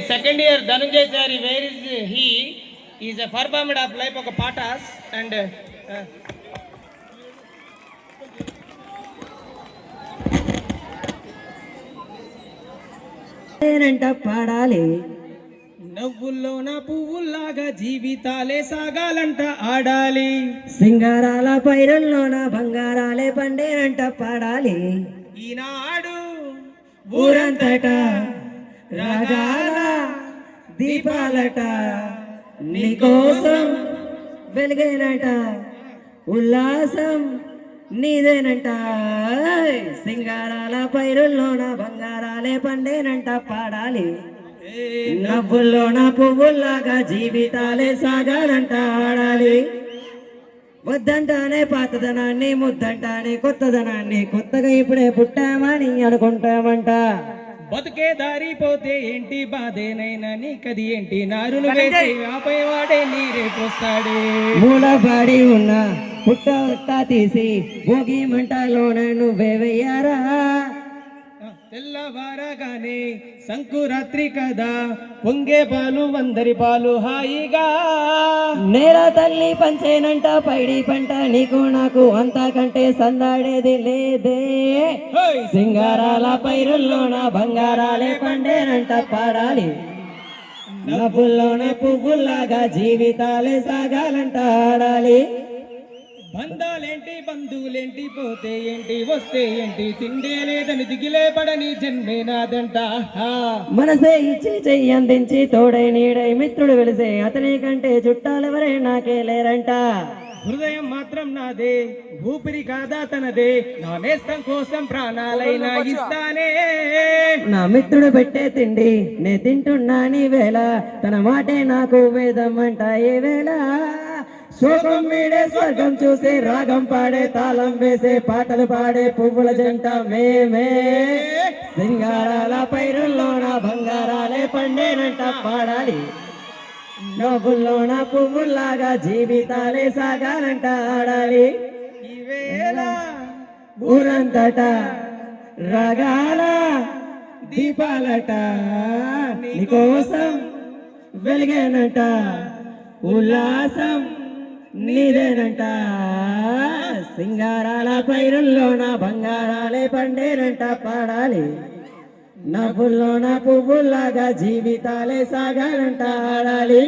second year Dhananjay Chari, where is he? He is a performer of life of Patas and పాడాలి నవ్వుల్లోన పువ్వుల్లాగా జీవితాలే సాగాలంట ఆడాలి సింగారాల పైరుల్లోన బంగారాలే పండేనంట పాడాలి ఈనాడు ఊరంతట రాగాల దీపాలట నీకోసం వెలిగేనట ఉల్లాసం నీదేనంట సింగారాల పైరుల్లోన బంగారాలే పండేనంట పాడాలి నవ్వుల్లోన పువ్వుల్లాగా జీవితాలే సాగాలంట ఆడాలి వద్దంటానే పాతదనాన్ని ముద్దంటానే కొత్తదనాన్ని కొత్తగా ఇప్పుడే పుట్టామని అనుకుంటామంట బతుకే దారిపోతే ఏంటి బాధేనైనా నీకది ఏంటి నారులు వేసి ఆపై వాడే నీరే పోస్తాడే మూలబాడి ఉన్న పుట్ట తీసి భోగి మంటలోన నువ్వే వెయ్యారా తెల్లవారగానే సంకురాత్రి కదా పొంగే పాలు వందరి పాలు హాయిగా నేల తల్లి పంచేనంట పైడి పంట నీకు నాకు అంతకంటే సందాడేది లేదే సింగారాల పైరుల్లోన బంగారాలే పండేనంట పాడాలి నవ్వుల్లోన పువ్వుల్లాగా జీవితాలే సాగాలంట ఆడాలి బంధాలేంటి బంధువులేంటి పోతే ఏంటి వస్తే ఏంటి తిండే లేదని దిగిలే పడని జన్మే నాదంట మనసే ఇచ్చి చెయ్యి అందించి తోడై నీడై మిత్రుడు వెలిసే అతని కంటే చుట్టాలెవరే నాకే లేరంట హృదయం మాత్రం నాదే ఊపిరి కాదా తనదే నా నేస్తం కోసం ప్రాణాలైనా ఇస్తానే నా మిత్రుడు పెట్టే తిండి నే తింటున్నా నీ వేళ తన మాటే నాకు వేదం అంట ఏ వేళ శోకం వీడే స్వర్గం చూసే రాగం పాడే తాళం వేసే పాటలు పాడే పువ్వుల జంట మేమే సింగారాల పైరుల్లోన బంగారాలే పండేనంట పాడాలి నవ్వుల్లోన పువ్వుల్లాగా జీవితాలే సాగాలంట ఆడాలి ఈవేళ ఊరంతట రాగాల దీపాలట నీకోసం వెలిగేనంట ఉల్లాసం నీదేనంట సింగారాల పైరుల్లోన బంగారాలే పండేనంట పాడాలి నవ్వుల్లోన పువ్వుల్లాగా జీవితాలే సాగాలంట ఆడాలి